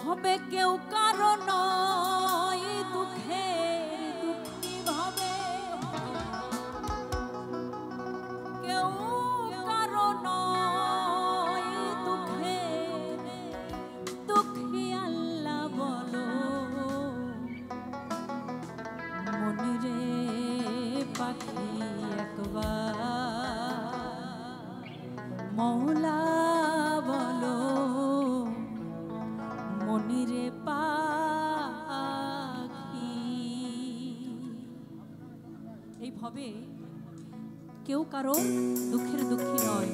হবে কেউ কারণ দুঃখে দুঃখী ভাবে, কেউ কারণ দুঃখে দুঃখী। আল্লাহ বলো মনে রে পাখি একবার, মৌলা বলো মনিরে পাখি। এইভাবে কেউ কারো দুঃখের দুঃখী নয়।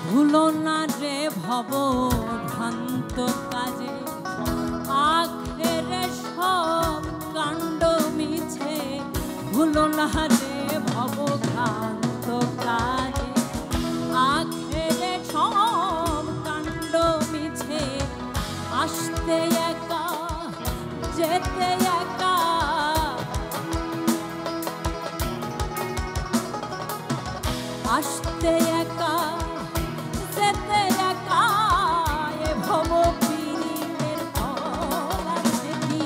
ভুলো না রে ভব ভ্রান্ত কাজে, আখেরে সব কাণ্ড মিছে। ভুলো না রে ভব ভ্রান্ত কাজে, আখেরে সব কাণ্ড মিছে। আসতে একা যেতে একা, আসতে একা যেতে একা। এ ভব পীড়িতের ফল আছে কি?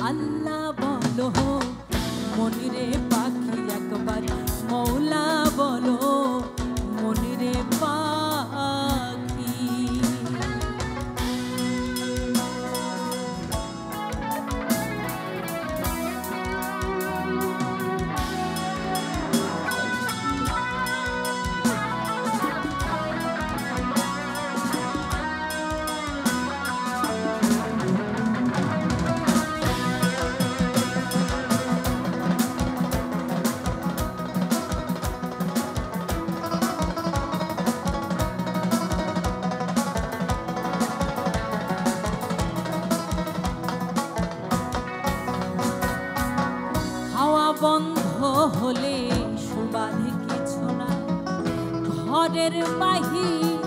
আল্লাহ বলো মনিরে পাখি একবার, মৌলা বলো মনিরে পাখি। বন্ধ হলে সুবাদে কিছু না, ঘরের বাহির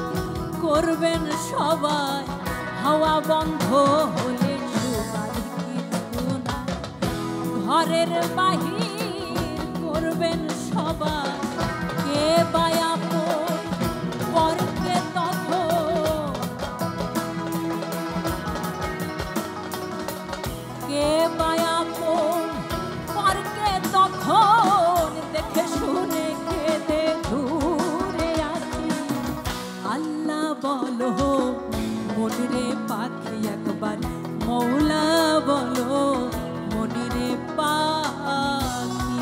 করবেন সবাই। হাওয়া বন্ধ হলে সুবাদে কিছু না, ঘরের বাহির করবেন সবাই। কে বায়াপো পরকে তখন, কে বায়াপো তখন দেখে শুনে কেঁদে ঘুরে আসি। আল্লাহ বলো মনিরে পাখি একবার মৌলা বলো মনিরে পাখি।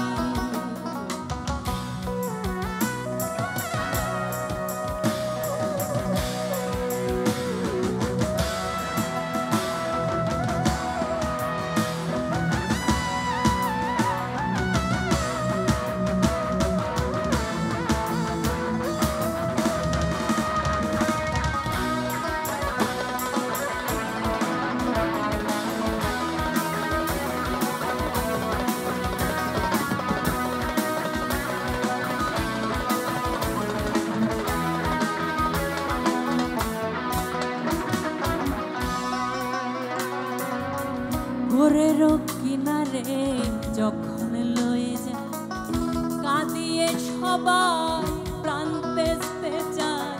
ঘরের কিনারে যখন লয়ে যায় কাঁদিয়ে সবাই প্রাণ বেচতে চায়।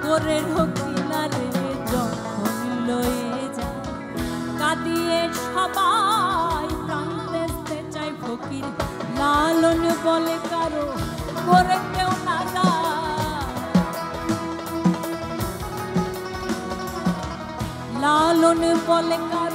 ঘরের কিনারে যখন লয়ে যায় কাঁদিয়ে সবাই প্রাণ বেচতে চায়। ফকির লালন বলে কারো করে কেউ না যায়, লালন বলে কারো